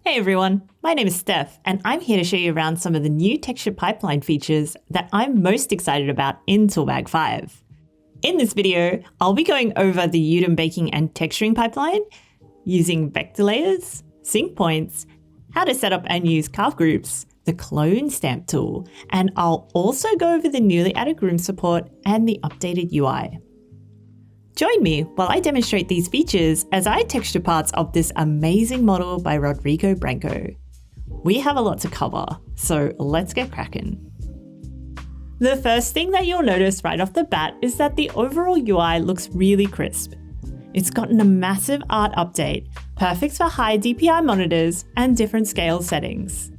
Hey everyone, my name is Steph and I'm here to show you around some of the new texture pipeline features that I'm most excited about in Toolbag 5. In this video, I'll be going over the UDIM baking and texturing pipeline, using vector layers, sync points, how to set up and use Carve Groups, the clone stamp tool, and I'll also go over the newly added Groom Support and the updated UI. Join me while I demonstrate these features as I texture parts of this amazing model by Rodrigo Branco. We have a lot to cover, so let's get cracking. The first thing that you'll notice right off the bat is that the overall UI looks really crisp. It's gotten a massive art update, perfect for high DPI monitors and different scale settings.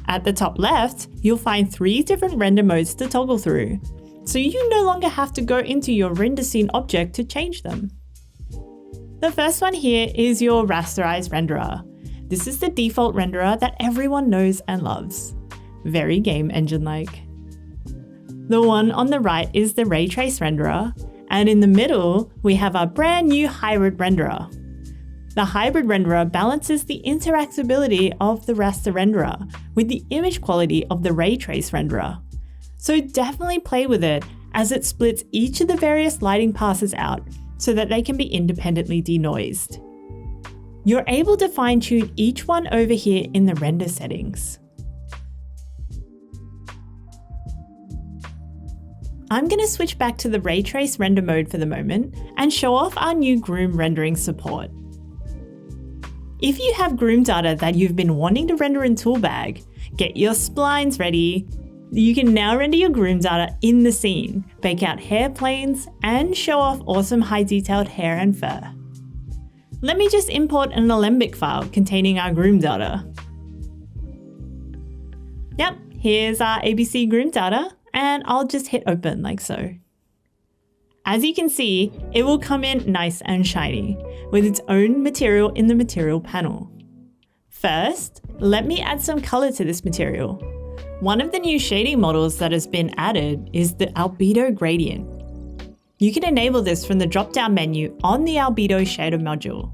At the top left, you'll find 3 different render modes to toggle through, so you no longer have to go into your render scene object to change them. The first one here is your rasterized renderer. This is the default renderer that everyone knows and loves. Very game engine-like. The one on the right is the ray trace renderer, and in the middle, we have our brand new hybrid renderer. The hybrid renderer balances the interactability of the raster renderer with the image quality of the ray trace renderer. So definitely play with it as it splits each of the various lighting passes out so that they can be independently denoised. You're able to fine-tune each one over here in the render settings. I'm going to switch back to the ray trace render mode for the moment and show off our new Groom rendering support. If you have Groom data that you've been wanting to render in Toolbag, get your splines ready. You can now render your Groom data in the scene, bake out hair planes, and show off awesome high detailed hair and fur. Let me just import an Alembic file containing our Groom data. Yep, here's our ABC Groom data, and I'll just hit open like so. As you can see, it will come in nice and shiny, with its own material in the material panel. First, let me add some color to this material. One of the new shading models that has been added is the albedo gradient. You can enable this from the drop-down menu on the albedo shader module.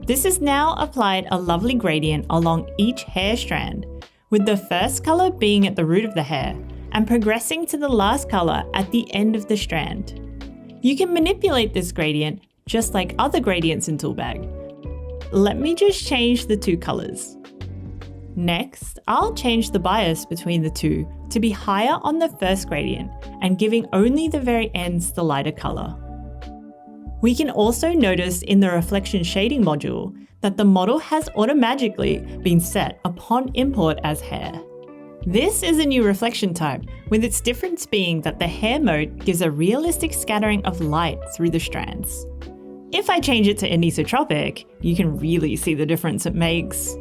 This has now applied a lovely gradient along each hair strand, with the first color being at the root of the hair and progressing to the last color at the end of the strand. You can manipulate this gradient just like other gradients in Toolbag. Let me just change the 2 colors. Next, I'll change the bias between the 2 to be higher on the first gradient and giving only the very ends the lighter color. We can also notice in the reflection shading module that the model has automatically been set upon import as hair. This is a new reflection type, with its difference being that the hair mode gives a realistic scattering of light through the strands. If I change it to anisotropic, you can really see the difference it makes.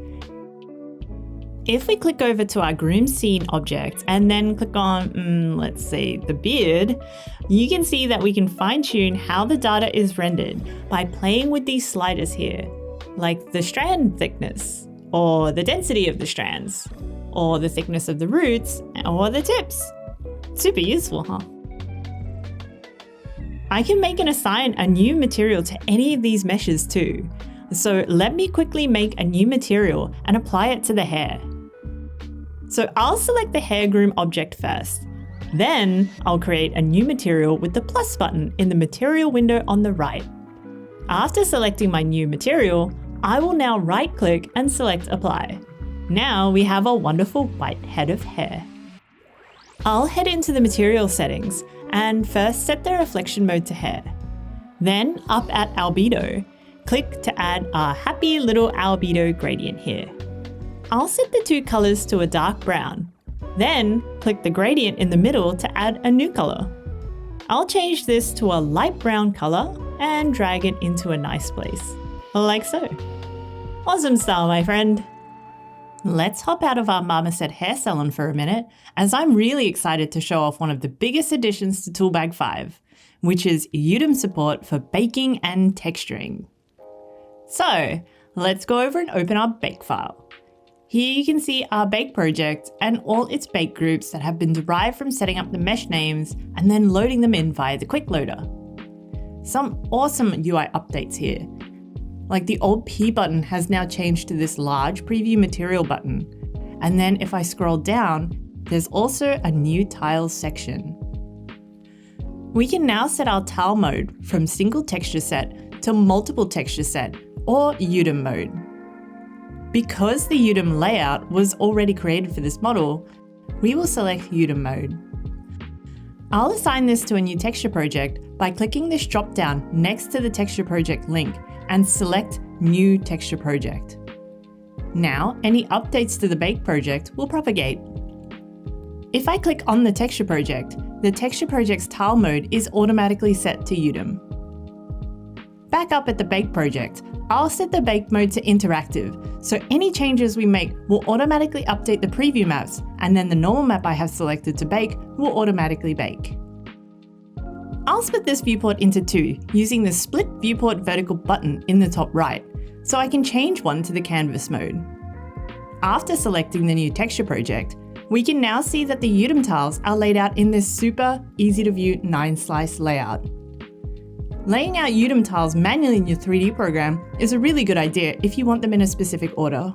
If we click over to our Groom scene object and then click on, let's say, the beard, you can see that we can fine-tune how the data is rendered by playing with these sliders here, like the strand thickness, or the density of the strands, or the thickness of the roots, or the tips. Super useful, huh? I can make and assign a new material to any of these meshes too. So let me quickly make a new material and apply it to the hair. So I'll select the hair groom object first. Then I'll create a new material with the plus button in the material window on the right. After selecting my new material, I will now right click and select apply. Now we have a wonderful white head of hair. I'll head into the material settings and first set the reflection mode to hair. Then up at albedo, click to add our happy little albedo gradient here. I'll set the 2 colors to a dark brown. Then click the gradient in the middle to add a new color. I'll change this to a light brown color and drag it into a nice place, like so. Awesome style, my friend. Let's hop out of our Marmoset hair salon for a minute, as I'm really excited to show off one of the biggest additions to Toolbag 5, which is UDIM support for baking and texturing. So let's go over and open our bake file. Here you can see our bake project and all its bake groups that have been derived from setting up the mesh names and then loading them in via the quick loader. Some awesome UI updates here. Like the old P button has now changed to this large preview material button. And then if I scroll down, there's also a new tiles section. We can now set our tile mode from single texture set to multiple texture set, or UDIM mode. Because the UDIM layout was already created for this model, we will select UDIM mode. I'll assign this to a new texture project by clicking this drop-down next to the texture project link and select New Texture Project. Now, any updates to the bake project will propagate. If I click on the texture project, the texture project's tile mode is automatically set to UDIM. Back up at the bake project, I'll set the bake mode to interactive, so any changes we make will automatically update the preview maps, and then the normal map I have selected to bake will automatically bake. I'll split this viewport into two using the Split Viewport Vertical button in the top right, so I can change one to the canvas mode. After selecting the new texture project, we can now see that the UDIM tiles are laid out in this super easy to view 9-slice layout. Laying out UDIM tiles manually in your 3D program is a really good idea if you want them in a specific order.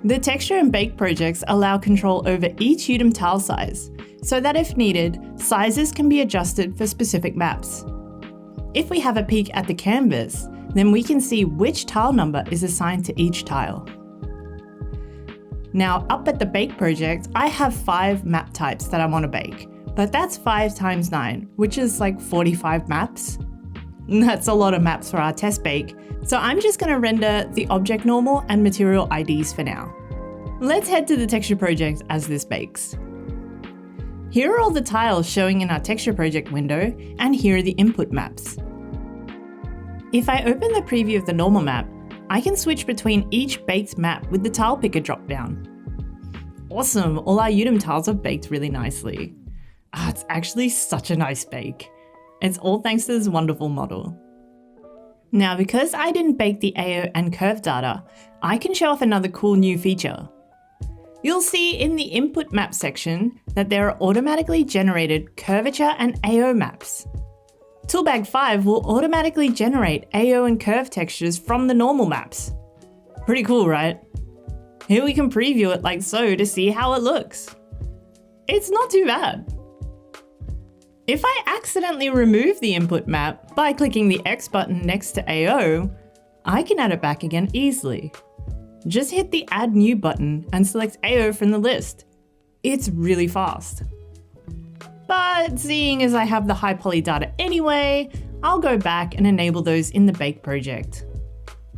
The texture and bake projects allow control over each UDIM tile size, so that if needed, sizes can be adjusted for specific maps. If we have a peek at the canvas, then we can see which tile number is assigned to each tile. Now up at the bake project, I have 5 map types that I want to bake, but that's 5 times 9, which is like 45 maps. That's a lot of maps for our test bake, so I'm just going to render the object normal and material IDs for now. Let's head to the texture project as this bakes. Here are all the tiles showing in our texture project window, and here are the input maps. If I open the preview of the normal map, I can switch between each baked map with the tile picker drop-down. Awesome, all our UDIM tiles are baked really nicely. It's actually such a nice bake. It's all thanks to this wonderful model. Now, because I didn't bake the AO and curve data, I can show off another cool new feature. You'll see in the input map section that there are automatically generated curvature and AO maps. Toolbag 5 will automatically generate AO and curve textures from the normal maps. Pretty cool, right? Here we can preview it like so to see how it looks. It's not too bad. If I accidentally remove the input map by clicking the X button next to AO, I can add it back again easily. Just hit the Add New button and select AO from the list. It's really fast. But seeing as I have the high poly data anyway, I'll go back and enable those in the bake project.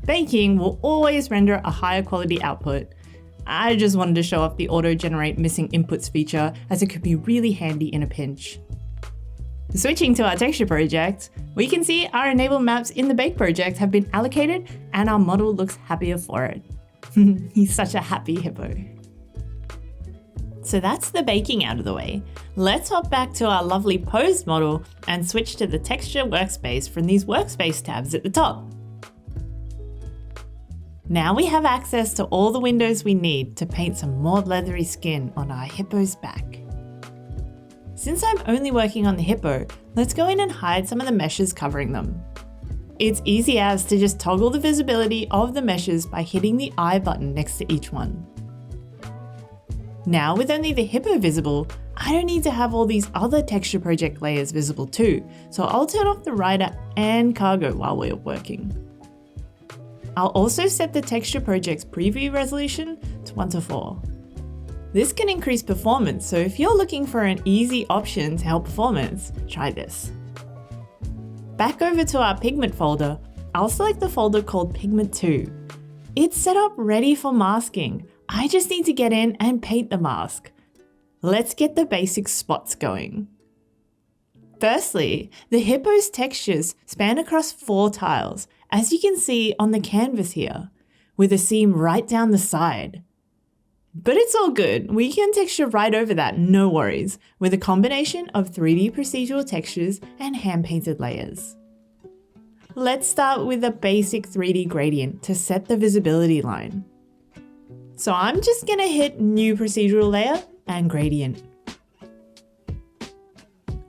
Baking will always render a higher quality output. I just wanted to show off the auto-generate missing inputs feature, as it could be really handy in a pinch. Switching to our texture project, we can see our enabled maps in the bake project have been allocated and our model looks happier for it. He's such a happy hippo. So that's the baking out of the way. Let's hop back to our lovely posed model and switch to the texture workspace from these workspace tabs at the top. Now we have access to all the windows we need to paint some more leathery skin on our hippo's back. Since I'm only working on the hippo, let's go in and hide some of the meshes covering them. It's easy as to just toggle the visibility of the meshes by hitting the I button next to each one. Now with only the hippo visible, I don't need to have all these other texture project layers visible too, so I'll turn off the rider and cargo while we're working. I'll also set the texture project's preview resolution to 1:4. This can increase performance, so if you're looking for an easy option to help performance, try this. Back over to our pigment folder, I'll select the folder called Pigment 2. It's set up ready for masking. I just need to get in and paint the mask. Let's get the basic spots going. Firstly, the hippo's textures span across 4 tiles, as you can see on the canvas here, with a seam right down the side. But it's all good, we can texture right over that, no worries, with a combination of 3D procedural textures and hand-painted layers. Let's start with a basic 3D gradient to set the visibility line. So I'm just gonna hit New Procedural Layer and Gradient.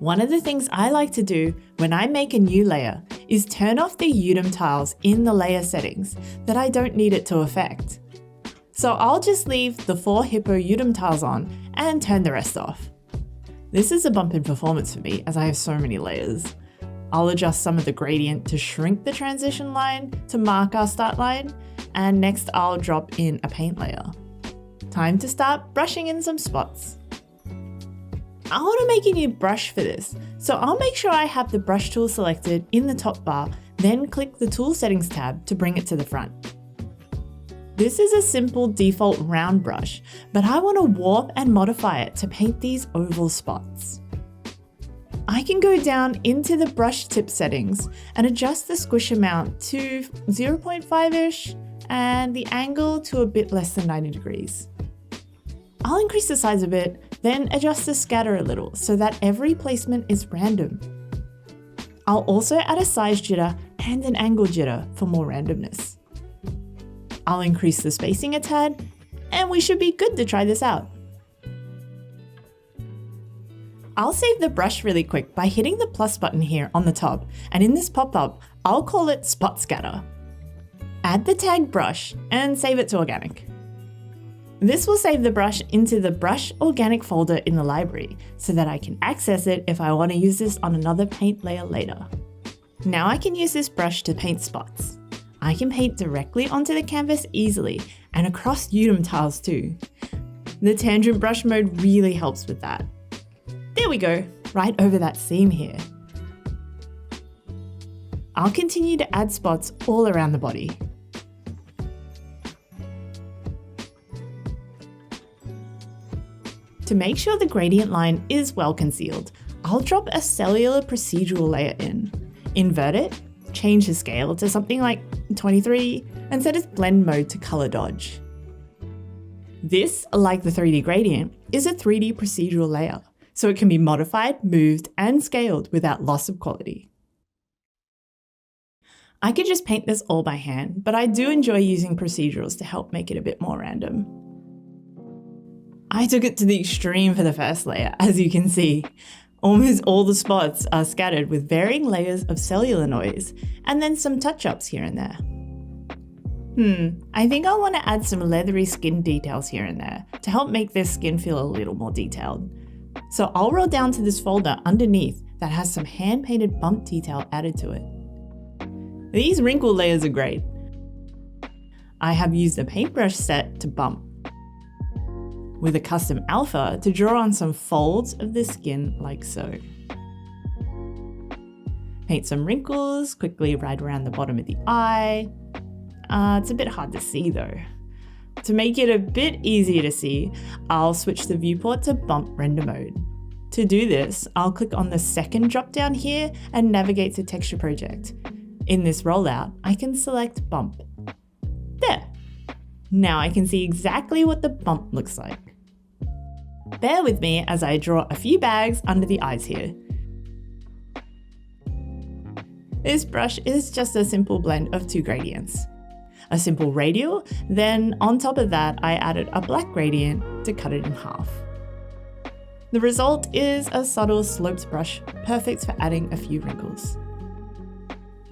One of the things I like to do when I make a new layer is turn off the UDIM tiles in the layer settings that I don't need it to affect. So I'll just leave the 4 Hippo UDIM tiles on and turn the rest off. This is a bump in performance for me as I have so many layers. I'll adjust some of the gradient to shrink the transition line to mark our start line, and next I'll drop in a paint layer. Time to start brushing in some spots. I want to make a new brush for this, so I'll make sure I have the brush tool selected in the top bar, then click the tool settings tab to bring it to the front. This is a simple default round brush, but I want to warp and modify it to paint these oval spots. I can go down into the brush tip settings and adjust the squish amount to 0.5-ish and the angle to a bit less than 90 degrees. I'll increase the size a bit, then adjust the scatter a little so that every placement is random. I'll also add a size jitter and an angle jitter for more randomness. I'll increase the spacing a tad, and we should be good to try this out. I'll save the brush really quick by hitting the plus button here on the top, and in this pop-up, I'll call it Spot Scatter. Add the tag brush and save it to organic. This will save the brush into the brush organic folder in the library so that I can access it if I want to use this on another paint layer later. Now I can use this brush to paint spots. I can paint directly onto the canvas easily and across UDIM tiles too. The tangent brush mode really helps with that. There we go, right over that seam here. I'll continue to add spots all around the body. To make sure the gradient line is well concealed, I'll drop a cellular procedural layer in, invert it, change the scale to something like 23, and set its blend mode to color dodge. This, like the 3D gradient, is a 3D procedural layer, so it can be modified, moved, and scaled without loss of quality. I could just paint this all by hand, but I do enjoy using procedurals to help make it a bit more random. I took it to the extreme for the first layer, as you can see. Almost all the spots are scattered with varying layers of cellular noise, and then some touch-ups here and there. I think I want to add some leathery skin details here and there to help make this skin feel a little more detailed. So I'll roll down to this folder underneath that has some hand-painted bump detail added to it. These wrinkle layers are great. I have used a paintbrush set to bump, with a custom alpha to draw on some folds of the skin like so. Paint some wrinkles quickly right around the bottom of the eye. It's a bit hard to see though. To make it a bit easier to see, I'll switch the viewport to bump render mode. To do this, I'll click on the second drop down here and navigate to texture project. In this rollout, I can select bump. There. Now I can see exactly what the bump looks like. Bear with me as I draw a few bags under the eyes here. This brush is just a simple blend of 2 gradients. A simple radial, then on top of that I added a black gradient to cut it in half. The result is a subtle sloped brush, perfect for adding a few wrinkles.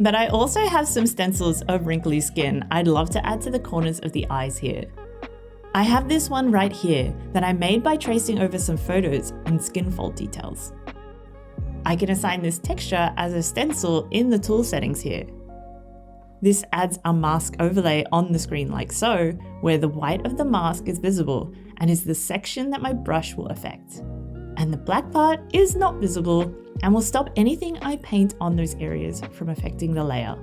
But I also have some stencils of wrinkly skin I'd love to add to the corners of the eyes here. I have this one right here that I made by tracing over some photos and skin fold details. I can assign this texture as a stencil in the tool settings here. This adds a mask overlay on the screen like so, where the white of the mask is visible and is the section that my brush will affect. And the black part is not visible and will stop anything I paint on those areas from affecting the layer.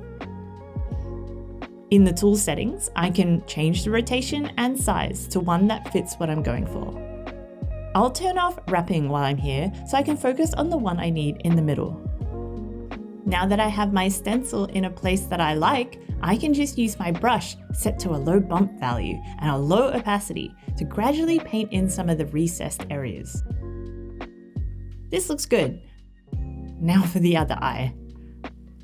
In the tool settings, I can change the rotation and size to one that fits what I'm going for. I'll turn off wrapping while I'm here so I can focus on the one I need in the middle. Now that I have my stencil in a place that I like, I can just use my brush set to a low bump value and a low opacity to gradually paint in some of the recessed areas. This looks good. Now for the other eye.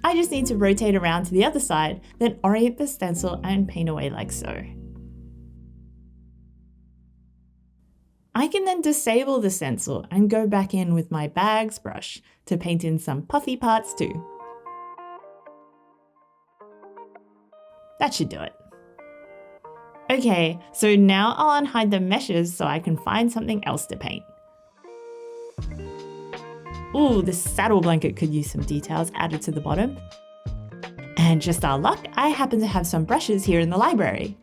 I just need to rotate around to the other side, then orient the stencil and paint away like so. I can then disable the stencil and go back in with my bags brush to paint in some puffy parts too. That should do it. Okay, so now I'll unhide the meshes so I can find something else to paint. Ooh, this saddle blanket could use some details added to the bottom. And just our luck, I happen to have some brushes here in the library.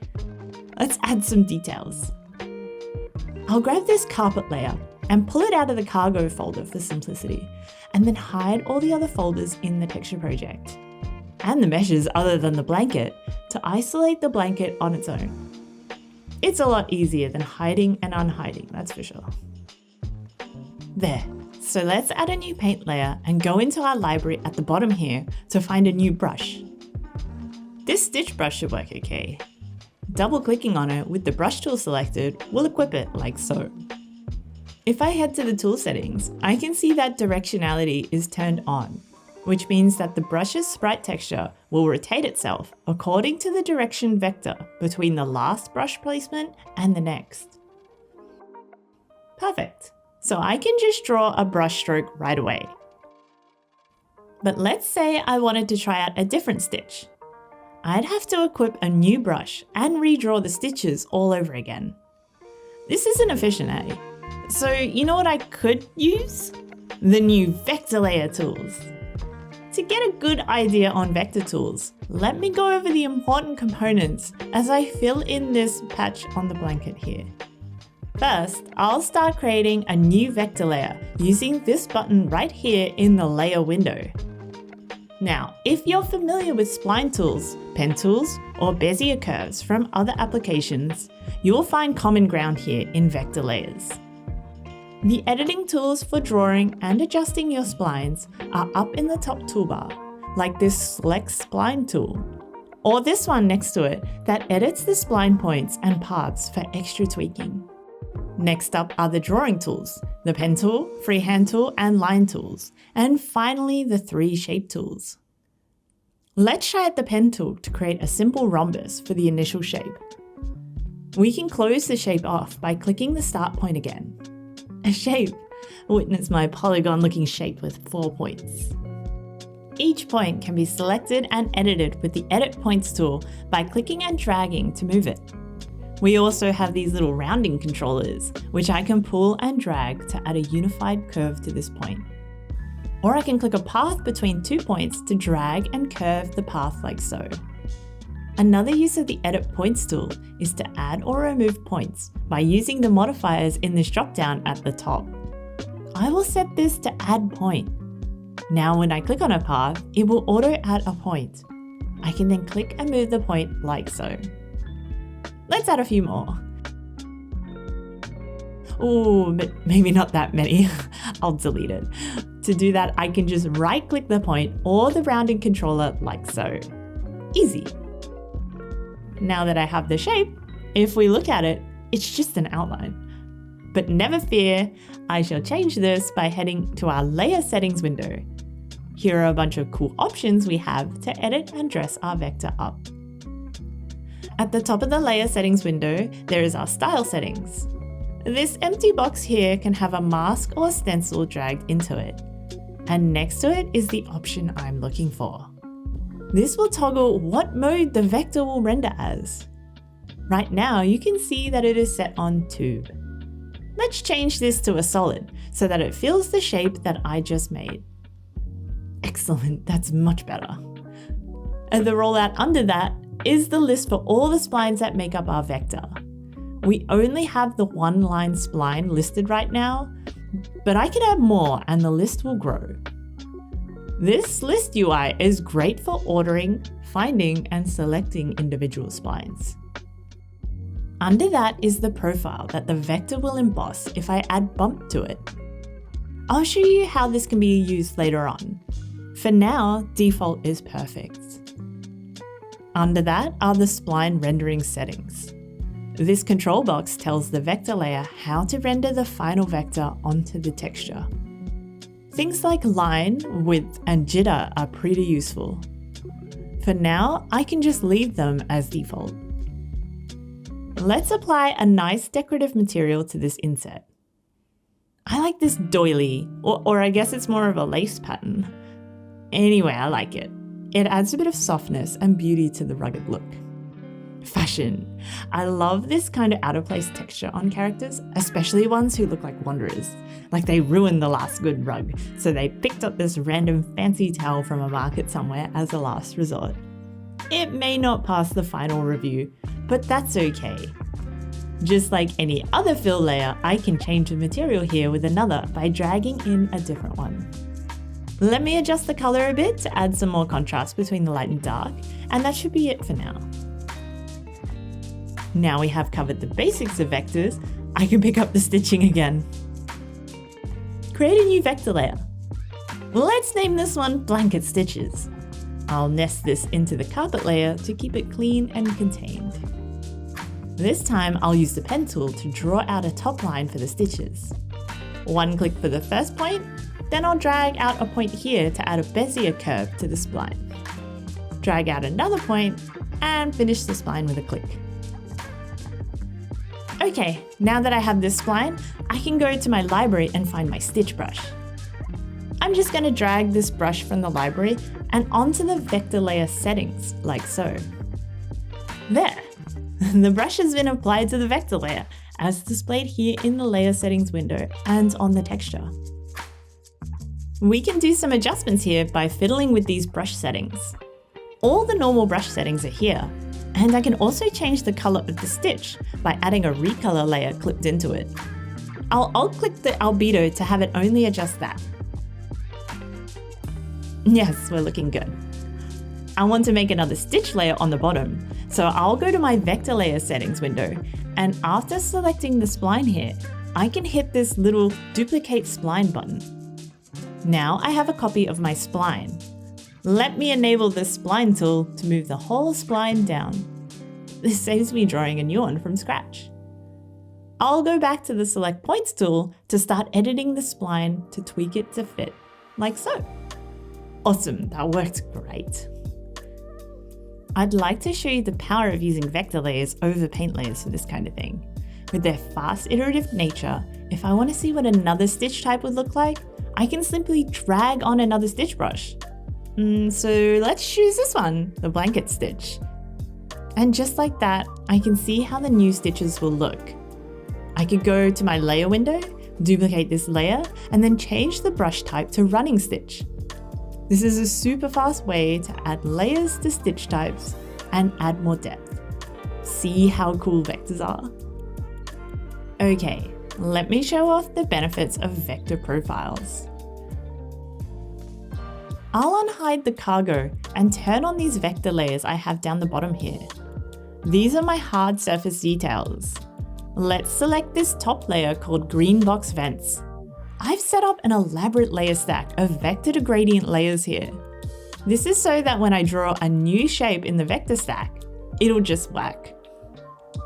Let's add some details. I'll grab this carpet layer and pull it out of the cargo folder for simplicity, and then hide all the other folders in the texture project, and the meshes other than the blanket, to isolate the blanket on its own. It's a lot easier than hiding and unhiding, that's for sure. There, so let's add a new paint layer and go into our library at the bottom here to find a new brush. This stitch brush should work okay. Double-clicking on it with the brush tool selected will equip it like so. If I head to the tool settings, I can see that directionality is turned on, which means that the brush's sprite texture will rotate itself according to the direction vector between the last brush placement and the next. Perfect. So I can just draw a brush stroke right away. But let's say I wanted to try out a different stitch. I'd have to equip a new brush and redraw the stitches all over again. This isn't efficient, eh? So you know what I could use? The new vector layer tools. To get a good idea on vector tools, let me go over the important components as I fill in this patch on the blanket here. First, I'll start creating a new vector layer using this button right here in the layer window. Now, if you're familiar with spline tools, pen tools, or Bezier curves from other applications, you'll find common ground here in vector layers. The editing tools for drawing and adjusting your splines are up in the top toolbar, like this Select Spline tool, or this one next to it that edits the spline points and paths for extra tweaking. Next up are the drawing tools, the pen tool, freehand tool, and line tools, and finally the 3 shape tools. Let's try out the pen tool to create a simple rhombus for the initial shape. We can close the shape off by clicking the start point again. A shape! Witness my polygon-looking shape with 4 points. Each point can be selected and edited with the Edit Points tool by clicking and dragging to move it. We also have these little rounding controllers, which I can pull and drag to add a unified curve to this point. Or I can click a path between 2 points to drag and curve the path like so. Another use of the Edit Points tool is to add or remove points by using the modifiers in this dropdown at the top. I will set this to Add Point. Now when I click on a path, it will auto add a point. I can then click and move the point like so. Let's add a few more. Ooh, but maybe not that many. I'll delete it. To do that, I can just right-click the point or the rounding controller like so. Easy. Now that I have the shape, if we look at it, it's just an outline. But never fear, I shall change this by heading to our layer settings window. Here are a bunch of cool options we have to edit and dress our vector up. At the top of the layer settings window, there is our style settings. This empty box here can have a mask or stencil dragged into it. And next to it is the option I'm looking for. This will toggle what mode the vector will render as. Right now, you can see that it is set on tube. Let's change this to a solid so that it fills the shape that I just made. Excellent, that's much better. And the rollout under that is the list for all the splines that make up our vector. We only have the 1-line spline listed right now, but I can add more and the list will grow. This list UI is great for ordering, finding, and selecting individual splines. Under that is the profile that the vector will emboss if I add bump to it. I'll show you how this can be used later on. For now, default is perfect. Under that are the spline rendering settings. This control box tells the vector layer how to render the final vector onto the texture. Things like line, width, and jitter are pretty useful. For now, I can just leave them as default. Let's apply a nice decorative material to this inset. I like this doily, or I guess it's more of a lace pattern. Anyway, I like it. It adds a bit of softness and beauty to the rugged look. Fashion. I love this kind of out-of-place texture on characters, especially ones who look like wanderers. Like they ruined the last good rug, so they picked up this random fancy towel from a market somewhere as a last resort. It may not pass the final review, but that's okay. Just like any other fill layer, I can change the material here with another by dragging in a different one. Let me adjust the color a bit to add some more contrast between the light and dark, and that should be it for now. Now we have covered the basics of vectors, I can pick up the stitching again. Create a new vector layer. Let's name this one Blanket Stitches. I'll nest this into the carpet layer to keep it clean and contained. This time I'll use the pen tool to draw out a top line for the stitches. One click for the first point, then I'll drag out a point here to add a Bezier curve to the spline. Drag out another point and finish the spline with a click. Okay, now that I have this spline, I can go to my library and find my stitch brush. I'm just going to drag this brush from the library and onto the vector layer settings, like so. There! The brush has been applied to the vector layer, as displayed here in the layer settings window and on the texture. We can do some adjustments here by fiddling with these brush settings. All the normal brush settings are here, and I can also change the color of the stitch by adding a recolor layer clipped into it. I'll alt-click the albedo to have it only adjust that. Yes, we're looking good. I want to make another stitch layer on the bottom, so I'll go to my vector layer settings window, and after selecting the spline here, I can hit this little duplicate spline button. Now I have a copy of my spline. Let me enable the spline tool to move the whole spline down. This saves me drawing a new one from scratch. I'll go back to the select points tool to start editing the spline to tweak it to fit, like so. Awesome, that worked great. I'd like to show you the power of using vector layers over paint layers for this kind of thing. With their fast iterative nature, if I want to see what another stitch type would look like, I can simply drag on another stitch brush. So let's choose this one, the blanket stitch. And just like that, I can see how the new stitches will look. I could go to my layer window, duplicate this layer, and then change the brush type to running stitch. This is a super fast way to add layers to stitch types and add more depth. See how cool vectors are? Okay, let me show off the benefits of vector profiles. I'll unhide the cargo and turn on these vector layers I have down the bottom here. These are my hard surface details. Let's select this top layer called Green Box Vents. I've set up an elaborate layer stack of vector to gradient layers here. This is so that when I draw a new shape in the vector stack, it'll just whack.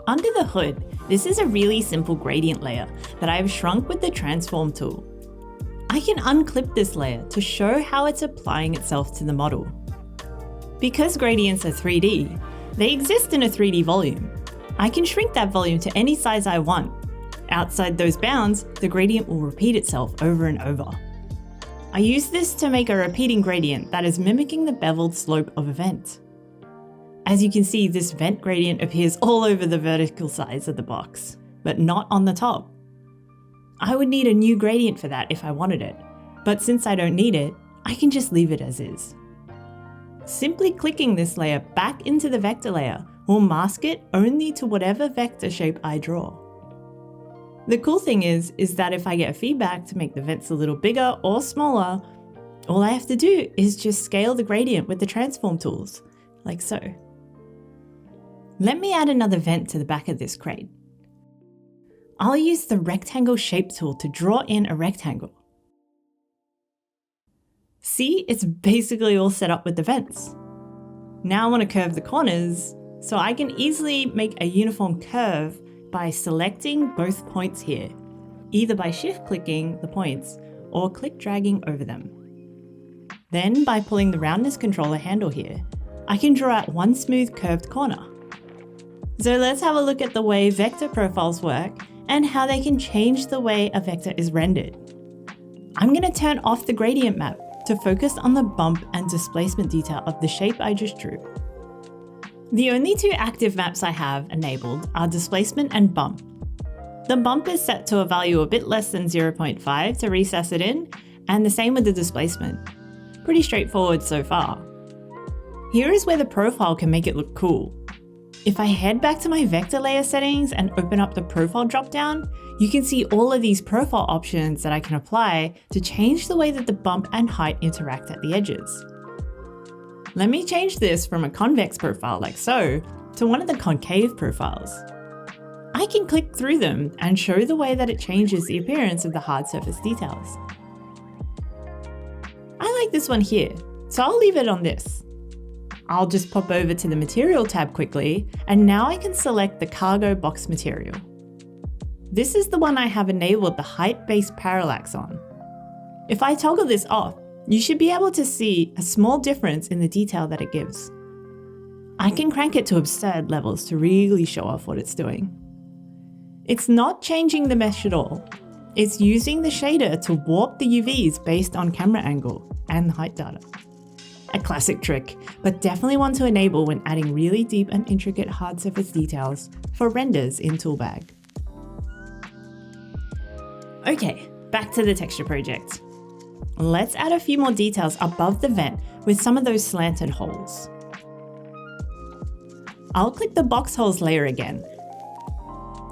Under the hood, this is a really simple gradient layer that I have shrunk with the transform tool. I can unclip this layer to show how it's applying itself to the model. Because gradients are 3D, they exist in a 3D volume. I can shrink that volume to any size I want. Outside those bounds, the gradient will repeat itself over and over. I use this to make a repeating gradient that is mimicking the beveled slope of a vent. As you can see, this vent gradient appears all over the vertical sides of the box, but not on the top. I would need a new gradient for that if I wanted it, but since I don't need it, I can just leave it as is. Simply clicking this layer back into the vector layer will mask it only to whatever vector shape I draw. The cool thing is that if I get feedback to make the vents a little bigger or smaller, all I have to do is just scale the gradient with the transform tools, like so. Let me add another vent to the back of this crate. I'll use the rectangle shape tool to draw in a rectangle. See, it's basically all set up with the vents. Now I want to curve the corners, so I can easily make a uniform curve by selecting both points here, either by shift clicking the points or click dragging over them. Then by pulling the roundness controller handle here, I can draw out one smooth curved corner. So let's have a look at the way vector profiles work and how they can change the way a vector is rendered. I'm going to turn off the gradient map to focus on the bump and displacement detail of the shape I just drew. The only two active maps I have enabled are displacement and bump. The bump is set to a value a bit less than 0.5 to recess it in, and the same with the displacement. Pretty straightforward so far. Here is where the profile can make it look cool. If I head back to my vector layer settings and open up the profile dropdown, you can see all of these profile options that I can apply to change the way that the bump and height interact at the edges. Let me change this from a convex profile like so to one of the concave profiles. I can click through them and show the way that it changes the appearance of the hard surface details. I like this one here, so I'll leave it on this. I'll just pop over to the material tab quickly, and now I can select the cargo box material. This is the one I have enabled the height-based parallax on. If I toggle this off, you should be able to see a small difference in the detail that it gives. I can crank it to absurd levels to really show off what it's doing. It's not changing the mesh at all. It's using the shader to warp the UVs based on camera angle and height data. A classic trick, but definitely one to enable when adding really deep and intricate hard surface details for renders in Toolbag. Okay, back to the texture project. Let's add a few more details above the vent with some of those slanted holes. I'll click the box holes layer again.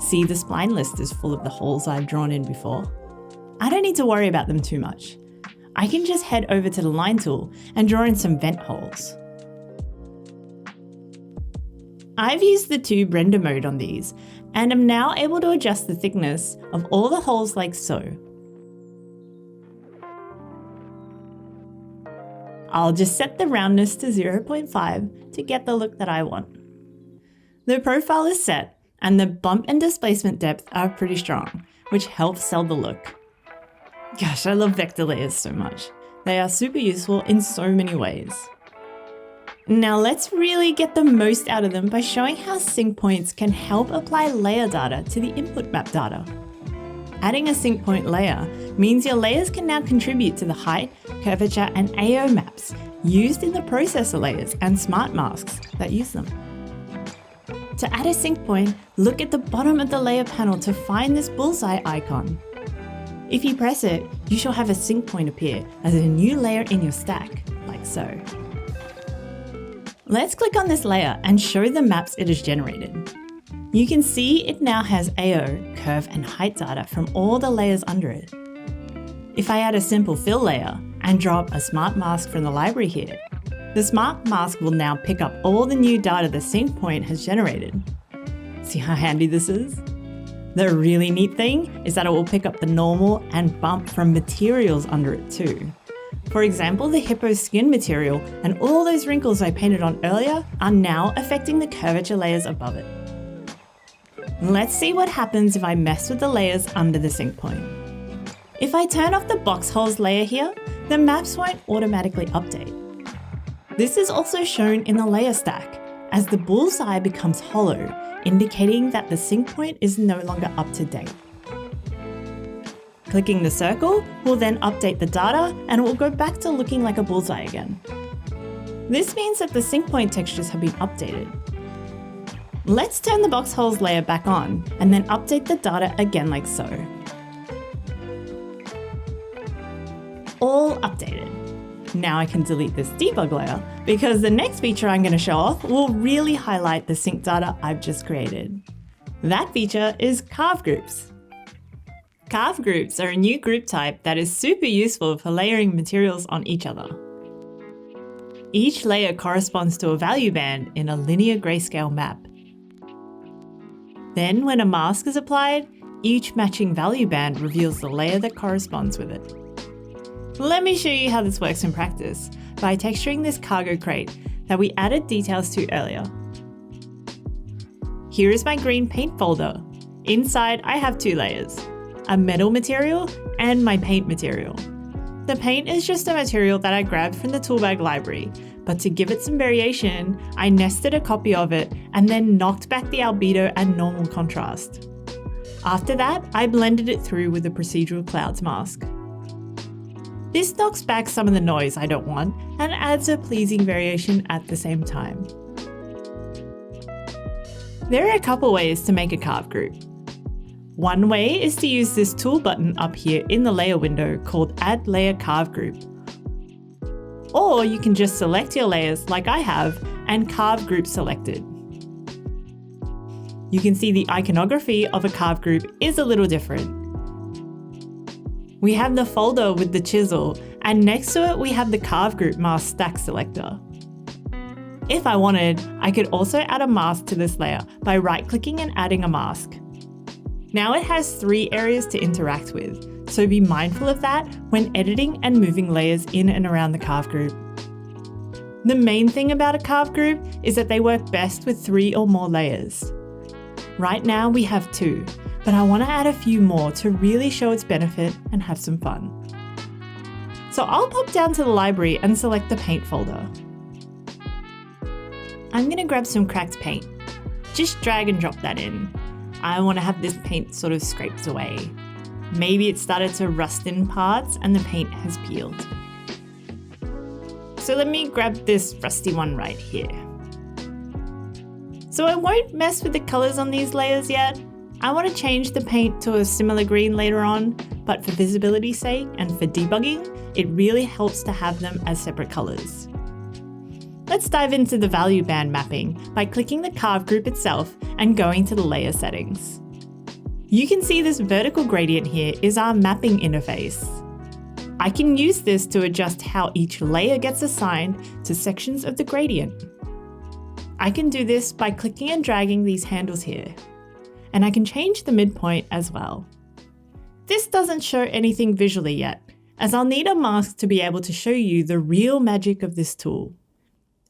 See, the spline list is full of the holes I've drawn in before. I don't need to worry about them too much. I can just head over to the line tool and draw in some vent holes. I've used the tube render mode on these and am now able to adjust the thickness of all the holes like so. I'll just set the roundness to 0.5 to get the look that I want. The profile is set and the bump and displacement depth are pretty strong, which helps sell the look. Gosh, I love vector layers so much. They are super useful in so many ways. Now let's really get the most out of them by showing how sync points can help apply layer data to the input map data. Adding a sync point layer means your layers can now contribute to the height, curvature, and AO maps used in the processor layers and smart masks that use them. To add a sync point, look at the bottom of the layer panel to find this bullseye icon. If you press it, you shall have a sync point appear as a new layer in your stack, like so. Let's click on this layer and show the maps it has generated. You can see it now has AO, curve, and height data from all the layers under it. If I add a simple fill layer and drop a smart mask from the library here, the smart mask will now pick up all the new data the sync point has generated. See how handy this is? The really neat thing is that it will pick up the normal and bump from materials under it too. For example, the hippo skin material and all those wrinkles I painted on earlier are now affecting the curvature layers above it. Let's see what happens if I mess with the layers under the sync point. If I turn off the box holes layer here, the maps won't automatically update. This is also shown in the layer stack as the bullseye becomes hollow, indicating that the sync point is no longer up to date. Clicking the circle will then update the data and it will go back to looking like a bullseye again. This means that the sync point textures have been updated. Let's turn the box holes layer back on and then update the data again like so. All updated. Now I can delete this debug layer because the next feature I'm going to show off will really highlight the sync data I've just created. That feature is Carve Groups. Carve Groups are a new group type that is super useful for layering materials on each other. Each layer corresponds to a value band in a linear grayscale map. Then when a mask is applied, each matching value band reveals the layer that corresponds with it. Let me show you how this works in practice by texturing this cargo crate that we added details to earlier. Here is my green paint folder. Inside, I have two layers, a metal material and my paint material. The paint is just a material that I grabbed from the Toolbag library, But to give it some variation, I nested a copy of it and then knocked back the albedo and normal contrast. After that, I blended it through with the procedural clouds mask. This knocks back some of the noise I don't want and adds a pleasing variation at the same time. There are a couple ways to make a carve group. One way is to use this tool button up here in the layer window called Add Layer Carve Group. Or you can just select your layers like I have and Carve Group selected. You can see the iconography of a carve group is a little different. We have the folder with the chisel, and next to it we have the carve group mask stack selector. If I wanted, I could also add a mask to this layer by right-clicking and adding a mask. Now it has 3 areas to interact with, so be mindful of that when editing and moving layers in and around the carve group. The main thing about a carve group is that they work best with 3 or more layers. Right now we have 2, but I want to add a few more to really show its benefit and have some fun. So I'll pop down to the library and select the paint folder. I'm going to grab some cracked paint. Just drag and drop that in. I want to have this paint sort of scraped away. Maybe it started to rust in parts and the paint has peeled. So let me grab this rusty one right here. So I won't mess with the colors on these layers yet. I want to change the paint to a similar green later on, but for visibility's sake and for debugging, it really helps to have them as separate colors. Let's dive into the value band mapping by clicking the carve group itself and going to the layer settings. You can see this vertical gradient here is our mapping interface. I can use this to adjust how each layer gets assigned to sections of the gradient. I can do this by clicking and dragging these handles here, and I can change the midpoint as well. This doesn't show anything visually yet, as I'll need a mask to be able to show you the real magic of this tool.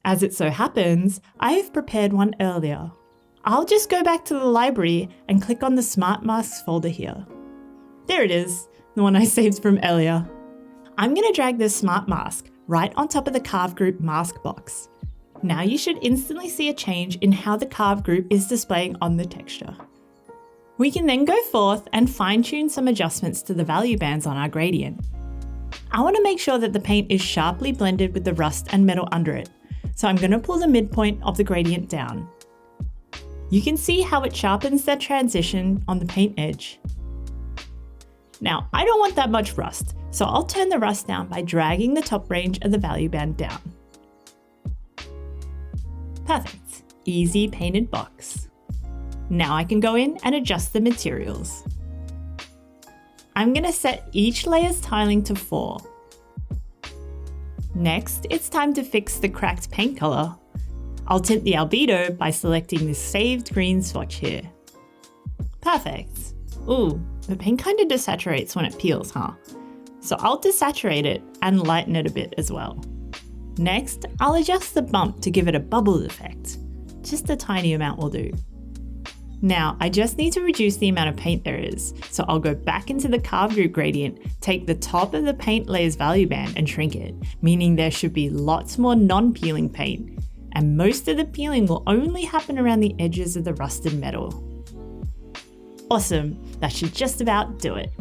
As it so happens, I have prepared one earlier. I'll just go back to the library and click on the Smart Masks folder here. There it is, the one I saved from earlier. I'm going to drag this Smart Mask right on top of the Carve Group mask box. Now you should instantly see a change in how the carve group is displaying on the texture. We can then go forth and fine-tune some adjustments to the value bands on our gradient. I want to make sure that the paint is sharply blended with the rust and metal under it, so I'm going to pull the midpoint of the gradient down. You can see how it sharpens that transition on the paint edge. Now, I don't want that much rust, so I'll turn the rust down by dragging the top range of the value band down. Perfect. Easy painted box. Now I can go in and adjust the materials. I'm going to set each layer's tiling to 4. Next, it's time to fix the cracked paint color. I'll tint the albedo by selecting this saved green swatch here. Perfect. Ooh, the paint kind of desaturates when it peels, huh? So I'll desaturate it and lighten it a bit as well. Next, I'll adjust the bump to give it a bubble effect. Just a tiny amount will do. Now, I just need to reduce the amount of paint there is, so I'll go back into the carve group gradient, take the top of the paint layer's value band and shrink it, meaning there should be lots more non-peeling paint, and most of the peeling will only happen around the edges of the rusted metal. Awesome, that should just about do it.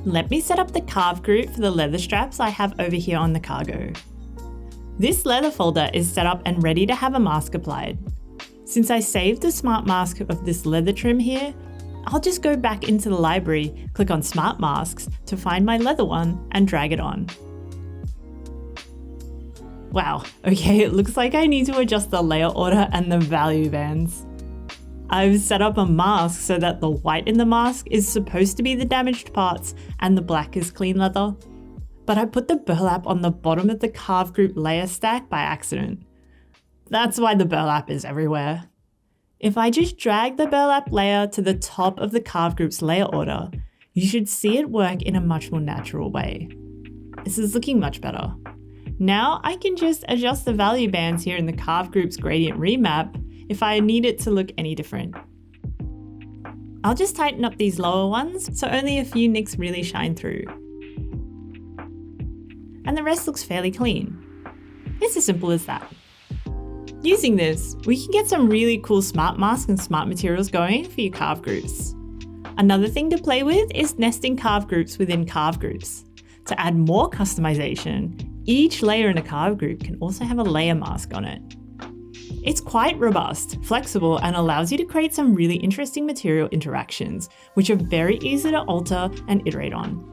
Let me set up the carve group for the leather straps I have over here on the cargo. This leather folder is set up and ready to have a mask applied. Since I saved the smart mask of this leather trim here, I'll just go back into the library, click on Smart Masks to find my leather one and drag it on. Wow, okay, it looks like I need to adjust the layer order and the value bands. I've set up a mask so that the white in the mask is supposed to be the damaged parts and the black is clean leather. But I put the burlap on the bottom of the carve group layer stack by accident. That's why the burlap is everywhere. If I just drag the burlap layer to the top of the carve group's layer order, you should see it work in a much more natural way. This is looking much better. Now I can just adjust the value bands here in the carve group's gradient remap if I need it to look any different. I'll just tighten up these lower ones so only a few nicks really shine through. And the rest looks fairly clean. It's as simple as that. Using this, we can get some really cool smart masks and smart materials going for your Carve Groups. Another thing to play with is nesting Carve Groups within Carve Groups. To add more customization, each layer in a Carve Group can also have a layer mask on it. It's quite robust, flexible, and allows you to create some really interesting material interactions, which are very easy to alter and iterate on.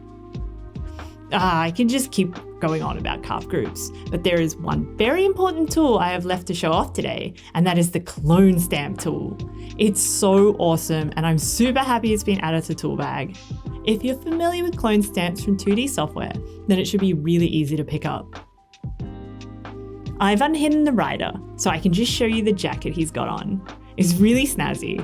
I can just keep going on about Carve Groups, but there is one very important tool I have left to show off today, and that is the clone stamp tool. It's so awesome, and I'm super happy it's been added to Toolbag. If you're familiar with clone stamps from 2D software, then it should be really easy to pick up. I've unhidden the rider, so I can just show you the jacket he's got on. It's really snazzy.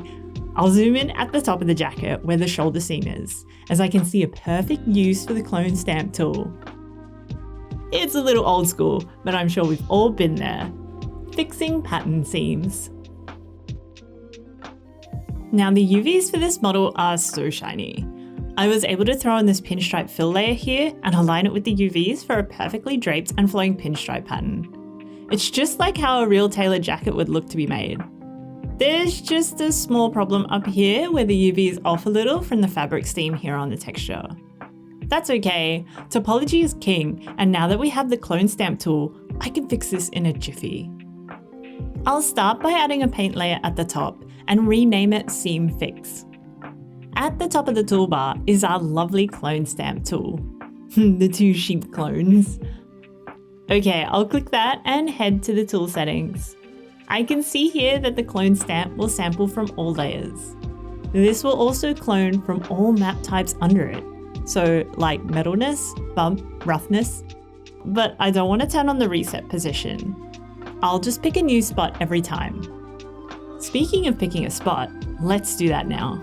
I'll zoom in at the top of the jacket where the shoulder seam is, as I can see a perfect use for the clone stamp tool. It's a little old school, but I'm sure we've all been there. Fixing pattern seams. Now the UVs for this model are so shiny. I was able to throw in this pinstripe fill layer here and align it with the UVs for a perfectly draped and flowing pinstripe pattern. It's just like how a real tailored jacket would look to be made. There's just a small problem up here where the UV is off a little from the fabric steam here on the texture. That's okay, topology is king, and now that we have the clone stamp tool, I can fix this in a jiffy. I'll start by adding a paint layer at the top and rename it Seam Fix. At the top of the toolbar is our lovely clone stamp tool. The two sheep clones. Okay, I'll click that and head to the tool settings. I can see here that the clone stamp will sample from all layers. This will also clone from all map types under it, so like metalness, bump, roughness, but I don't want to turn on the reset position. I'll just pick a new spot every time. Speaking of picking a spot, let's do that now.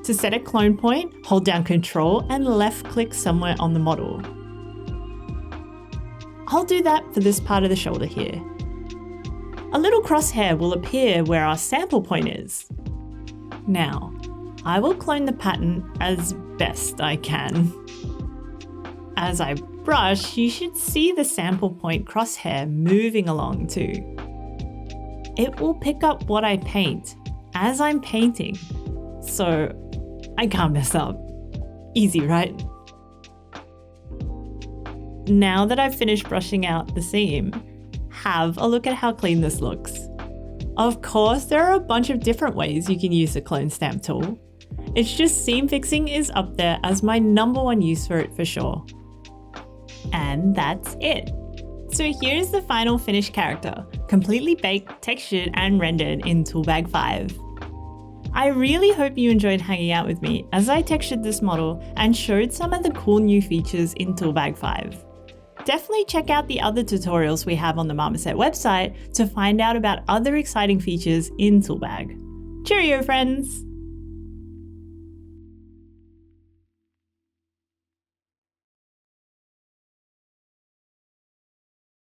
To set a clone point, hold down Control and left click somewhere on the model. I'll do that for this part of the shoulder here. A little crosshair will appear where our sample point is. Now, I will clone the pattern as best I can. As I brush, you should see the sample point crosshair moving along too. It will pick up what I paint as I'm painting, so I can't mess up. Easy, right? Now that I've finished brushing out the seam, have a look at how clean this looks. Of course, there are a bunch of different ways you can use the clone stamp tool. It's just seam fixing is up there as my #1 use for it for sure. And that's it. So here's the final finished character, completely baked, textured, and rendered in Toolbag 5. I really hope you enjoyed hanging out with me as I textured this model and showed some of the cool new features in Toolbag 5. Definitely check out the other tutorials we have on the Marmoset website to find out about other exciting features in Toolbag. Cheerio, friends!